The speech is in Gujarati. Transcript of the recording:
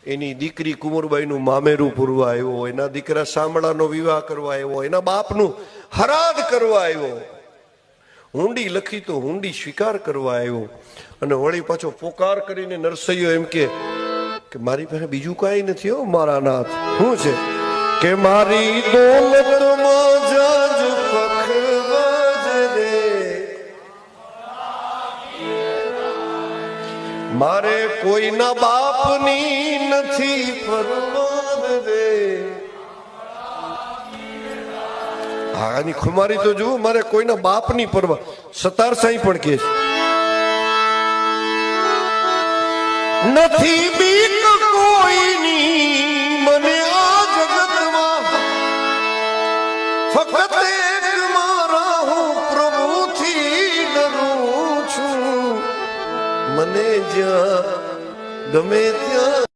એની દીકરી કુંવરબાઈનું મામેરું પૂરવા આવ્યો, એના દીકરા શામળાનો વિવાહ કરવા આવ્યો, એના બાપનું હરાદ કરવા આવ્યો, હુંડી લખી તો હુંડી સ્વીકાર કરવા આવ્યો, અને વળી પાછો પોકાર કરીને નરસૈયો એમ કે મારી પાસે બીજું કાંઈ નથી હો મારા નાથ. શું છે કે મારી દોલતમાં જાજ પખવાજ રે, મારે કોઈના બાપની નથી પરવાદ રે. આની ખુમારી તો જુઓ, મારે કોઈના બાપની પરવા. સતાર સાંઈ પણ કે નથી બીક કોઈની મને આ જગતમાં, ફક્ત એક મારા હું પ્રભુથી ડરું છું. મને જ્યાં ગમે ત્યાં